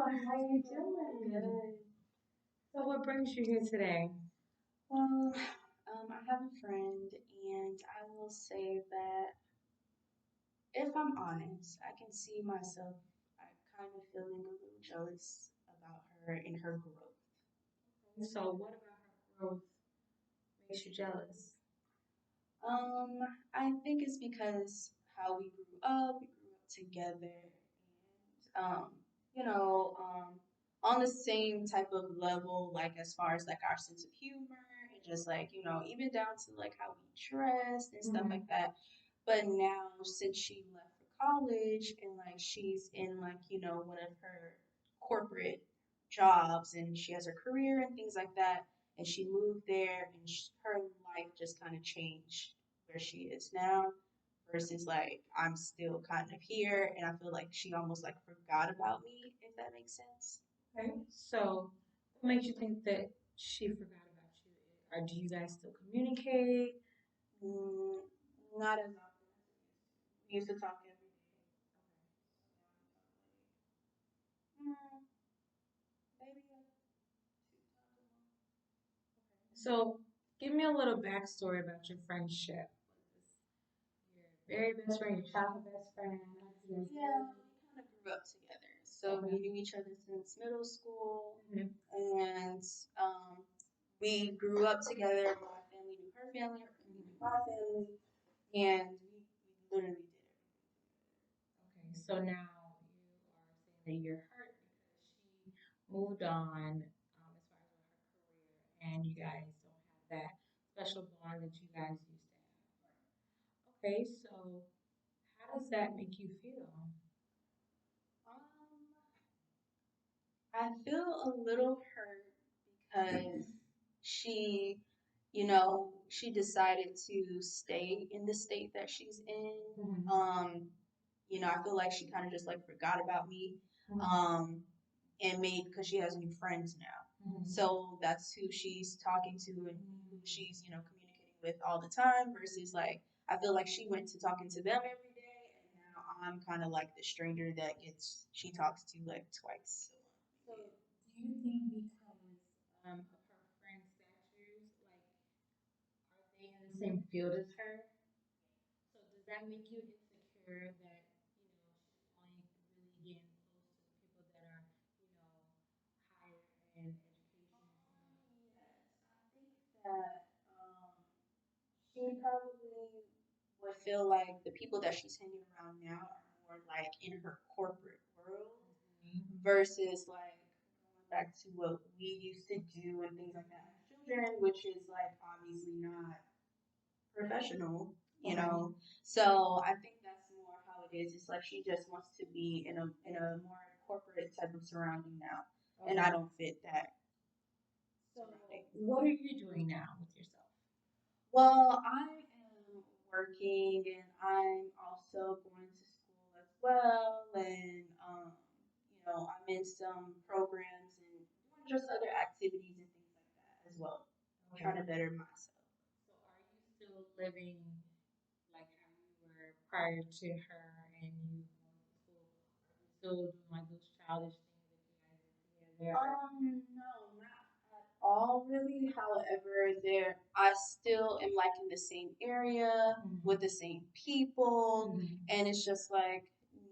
How you doing? Good. So what brings you here today? Well, I have a friend, and I will say that if I'm honest, I can see myself. I kind of feeling a little jealous about her and her growth. So what about her growth makes you jealous? Um, I think it's because how we grew up. We grew up together, and on the same type of level, like as far as like our sense of humor and just like even down to like how we dressed and stuff like that. But now, since she left for college and like she's in like one of her corporate jobs and she has her career and things like that, and she moved there and her life just kind of changed where she is now versus like I'm still kind of here and I feel like she almost like forgot about me, if that makes sense. Okay. So what makes you think that she forgot about you? Or do you guys still communicate? Mm, not as often as we used to. We used to talk every day. Mm, maybe like 2 times a month. So give me a little backstory about your friendship. Your very best friend, your childhood best friend. How did you guys Yeah, we kind of grew up together. So we knew each other since middle school, meet? and um, we grew up together. My family knew her family, her family knew my family, and we literally did Okay, so now you are saying that you're hurt because she moved on as far as with her career, and you guys don't have that special bond that you guys used to have. Okay, so how does that make you feel? everything. I feel a little hurt because she, she decided to stay in the state that she's in. I feel like she kind of just like forgot about me, and made because she has new friends now. So that's who she's talking to and who she's, communicating with all the time versus like I feel like she went to talking to them every day and now I'm kind of like the stranger that gets she talks to like twice a So month. do you think because of her friend's statures, like are they in the same field as her? So does that make you insecure that she's only really getting close to people that are higher in education? Yes, I think that she probably would feel like the people that she's hanging around now are more like in her corporate world versus like going back to what we used to do and things like that as children, which is like obviously not professional, you know. So I think that's more how it is. It's like she just wants to be in a more corporate type of surrounding now, and I don't fit that So surrounding. what are you doing now with yourself? Well, I am working and I'm also going to school as well. And, I'm in some programs and doing just other activities and things like that as well. Trying to better myself. So are you still living like how you were prior to her and you going to school? Are you still doing like those childish things that you guys did together? No, not at all really. However, I still am like in the same area with the same people, and it's just like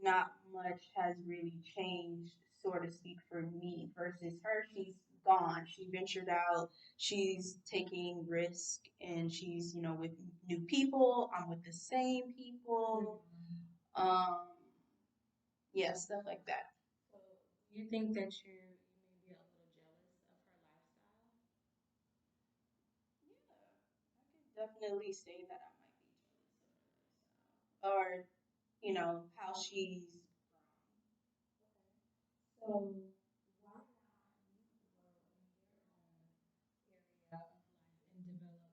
not much has really changed, so to speak, for me versus her. She's gone. She ventured out. She's taking risk, and she's with new people. I'm with the same people. Um, yeah, stuff like that. So do you think that you may be a little jealous of her lifestyle? Yeah, I can definitely say that I might be jealous of her lifestyle. Or, how she's grown. So why not you grow in your own area of life and develop in your own way?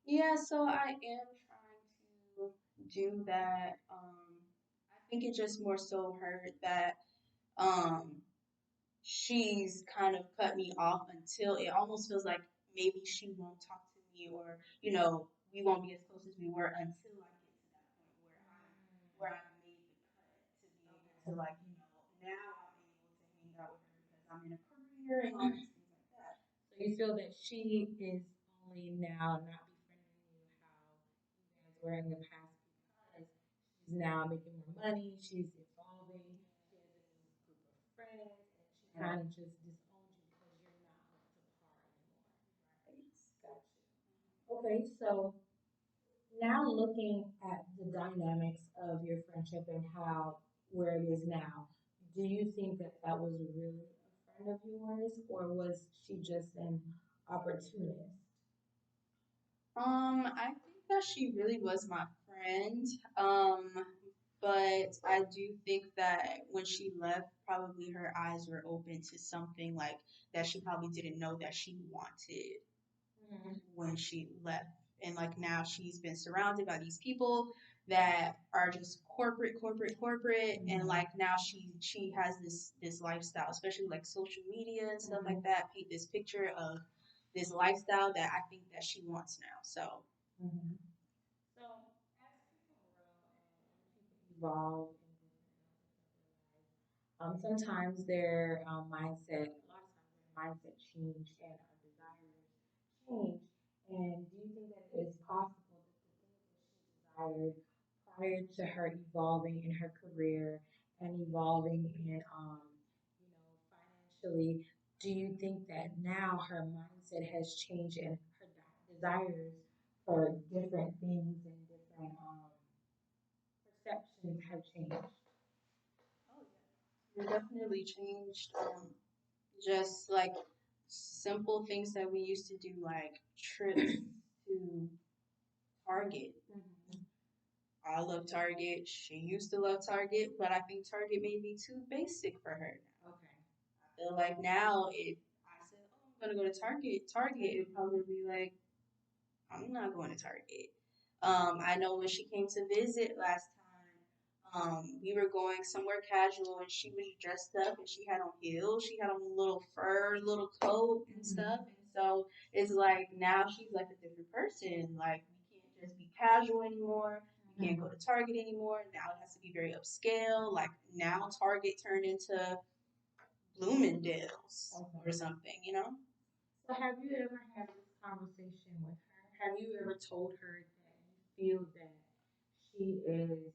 Yeah, so I am trying to do that. I think it just more so hurt that um she's kind of cut me off until it almost feels like maybe she won't talk to me or we won't be as close as we were until I get to that point where I made the cut to be able to like, now I'm able to hang out with her because I'm in a career and all these things like that. So you feel that she is only now not befriending you how you guys were in the past because she's now making more money, she's evolving, she has a new group of friends, and she kind of just disowns you because you're not up to par anymore. Got you. Okay, so now looking at the dynamics of your friendship and how where it is now, do you think that that was really a friend of yours, or was she just an opportunist? I think that she really was my friend. Um, but I do think that when she left, probably her eyes were open to something like that she probably didn't know that she wanted Mhm. when she left. And like now she's been surrounded by these people that are just corporate, corporate, corporate, and like now she has this lifestyle, especially like social media and stuff like Mhm. that, paint this picture of this lifestyle that I think that she wants now. So Mhm. So as people grow and people evolve in different aspects of their lives, sometimes their mindset, a lot of times their mindset change and our desires change. And do you think that it is possible that the things that she desired prior to her evolving in her career and evolving in, financially, do you think that now her mindset has changed and her desires for different things and different perceptions have changed? oh yeah, it definitely changed. Just like simple things that we used to do, like trips to Target. Mhm. I love Target. She used to love Target, but I think Target may be too basic for her now. Okay. I feel like now if I said, "Oh, I'm gonna go to Target," it'd probably be like, "I'm not going to Target." I know when she came to visit last time, we were going somewhere casual, and she was dressed up, and she had on heels, she had on a little fur, little coat and stuff, Mhm. and so it's like now she's like a different person. Like we can't just be casual anymore. We can't go to Target anymore. Now it has to be very upscale. Like now Target turned into Bloomingdale's or Okay. something. So have you ever had this conversation with her? Have you ever told her that you feel that she is,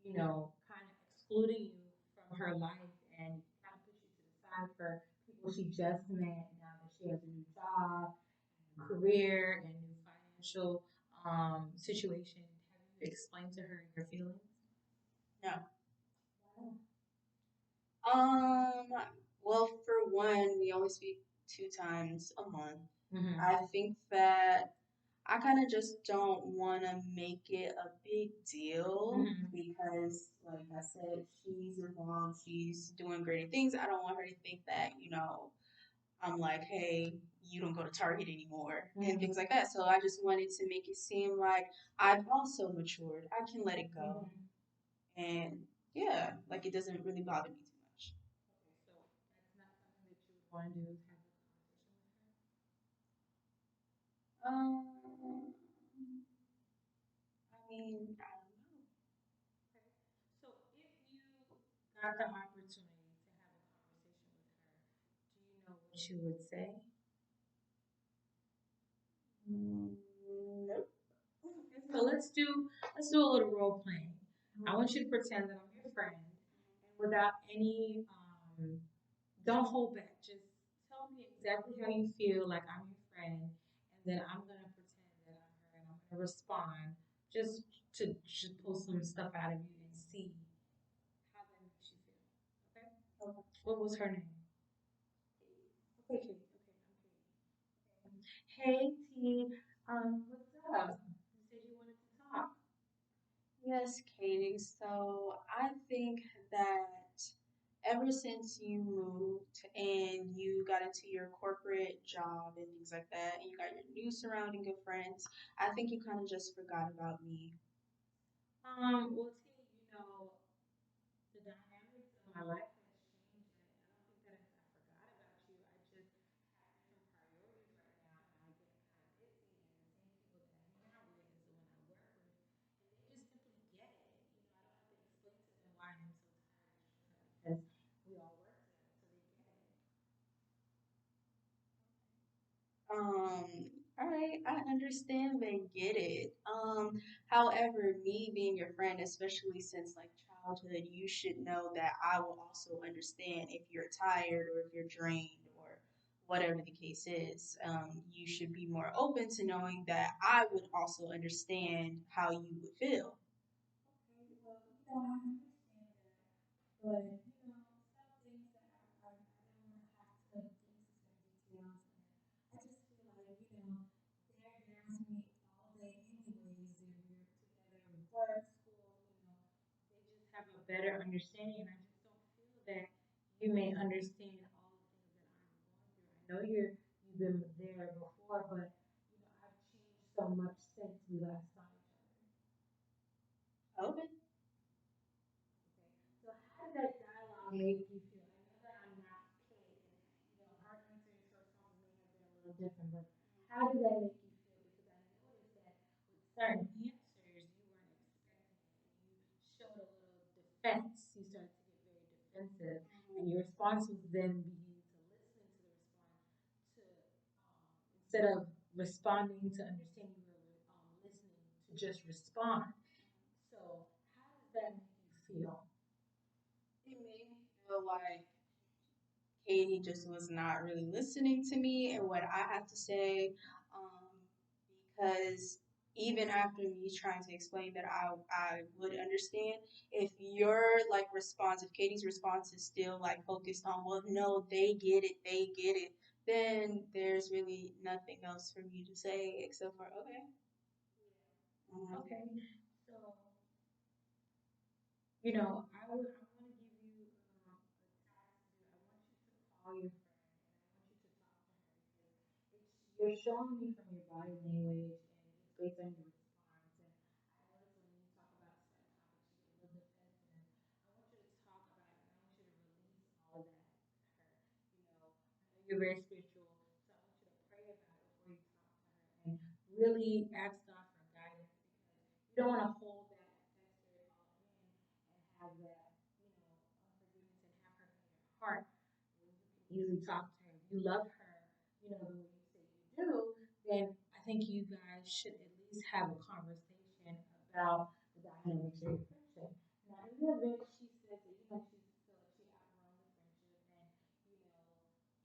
kind of excluding you from her life and kind of push you to the side for people she just met now that she has a new job, career, and new financial situation? Have you explained to her your feelings? No. Wow. Um, well, for one, we only speak 2 times a month. Mm-hmm. I think that I kind of just don't want to make it a big deal Mm-hmm. because, like I said, she's evolved, she's doing great things. I don't want her to think that, I'm like, hey, you don't go to Target anymore and Mm-hmm. things like that. So I just wanted to make it seem like I've also matured. I can let it go. Mm-hmm. And yeah, like it doesn't really bother me too much. Okay, so that's not something that you would want to do is have a conversation with her. Um, I mean, I don't know. Okay. So if you got the opportunity to have a conversation with her, do you know what you would say? Nope. Okay, so let's do a little role playing. I want you to pretend that I'm your friend, and without any don't hold back. Just tell me exactly how you feel, like I'm your friend, and then I'm gonna pretend that I'm her, and I'm gonna respond just to just pull some stuff out of you and see how that makes you feel. Okay? Okay. What was her name? Okay, Katie. Okay, I'm Katie. Hey T, what's up? You said you wanted to talk. Yes, Katie. So I think that ever since you moved and you got into your corporate job and things like that, and you got your new surrounding of friends, I think you kind of just forgot about me. Well, T, the dynamics of my life has changed, and I don't think that I forgot about you. I just have different priorities right now, and I get kind of busy. And the same people that I hang out with is the one I work with, and they just simply get it. I don't have to explain to them why I'm so tired. All right, I understand and get it. However, me being your friend, especially since like childhood, you should know that I will also understand if you're tired or if you're drained or whatever the case is. You should be more open to knowing that I would also understand how you would feel. Okay, well, I understand that, but some things that I don't want to have to get into certain details, and I just feel like they're there with me all day anyways, and we're together with work, school, they just have a better understanding, and I just don't feel that you may understand all the things that I'm going through. I know you've been there before, but I've changed so much since we last saw each other. Okay. Okay. So how did that dialogue make you feel? I know that I'm not Kate, and her answers, her responses may have been a little different, but how did that make you feel? Because I noticed that with certain answers, you weren't expecting it, and you showed a little defense. You started to get very defensive, and your response was then beginning to listen to the response to instead of responding to understand, you were listening to just respond. So how does that make you feel? It made me feel like Katie just was not really listening to me and what I have to say, because even after me trying to explain that I would understand, if your like response, if Katie's response is still like focused on, well, no, they get it, then there's really nothing else for me to say except for okay. Mhm. Okay, so I want to give you a task to do. I want you to call your friend and I want you to talk to her because you're showing me from your body language and just based on your response. And I notice when you talk about certain topics, you get a little defensive. I want you to talk about it and I want you to release all of that to her. I know you're very spiritual, so I want you to pray about it before you talk to her and really ask God for guidance because you don't want to hold that and fester it all in and have that, unforgiveness and have her in your heart when you can easily talk to her. If you love her, the way you say you do, then I think you guys should at least have a conversation about the dynamics of your friendship. Now, in the event she says that, she feels like she outgrown the friendship, then, you know,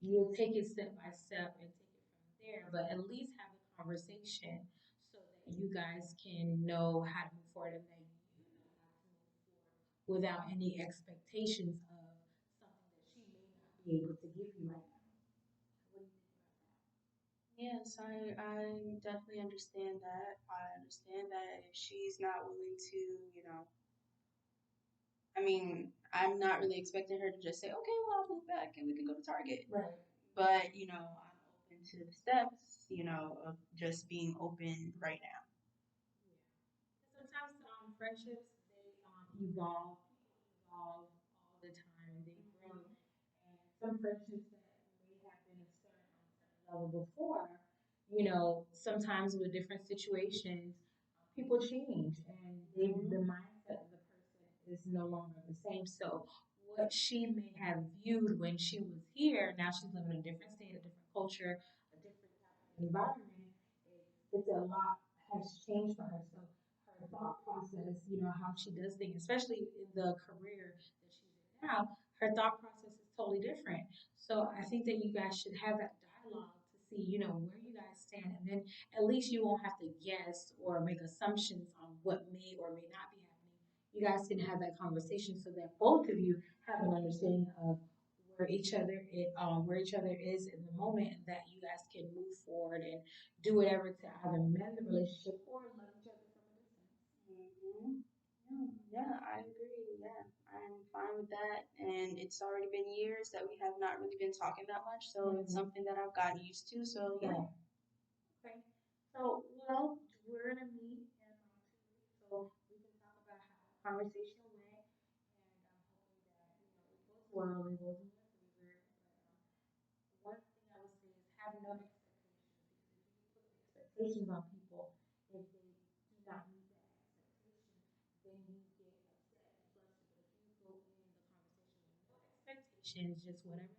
you'll take it step by step and take it from there, but at least have the conversation so that you guys can know how to move forward and that you know how to move forward without any expectations of something that she may not be able to give you right now. What do you think about that? Yes, I definitely understand that. I understand that if she's not willing to, I mean, I'm not really expecting her to just say, okay, well, I'll move back and we can go to Target. Right. But, I'm open to the steps, of just being open right now. Yeah. Sometimes friendships they evolve. People evolve all the time and they grow. And some friendships that may have been a certain on a certain level before, sometimes with different situations, people change and the mindset of the person is no longer the same. So what she may have viewed when she was here, now she's living in a different state, a different culture, a different type of environment. It's a lot has changed for her. So her thought process, how she does things, especially in the career that she's in now, her thought process is totally different. So I think that you guys should have that dialogue to see, where you guys stand, and then at least you won't have to guess or make assumptions on what may or may not be happening. You guys can have that conversation so that both of you have an understanding of where each other is in the moment, and that you guys can move forward and do whatever to either mend the relationship or love each other from a distance. Hmm. Yeah, I agree. Yeah, I'm fine with that. And it's already been years that we have not really been talking that much, so it's something that I've gotten used to. So yeah. Okay. So, well, we're gonna meet in 2 weeks, so we can talk about how the conversation went, and I'm hoping that it goes well and goes in your favor. But one thing I would say is have no expectations because if you put expectations on people, if they do not meet that expectation, then you get upset and flustered. But if you go in the conversation with no expectations, just whatever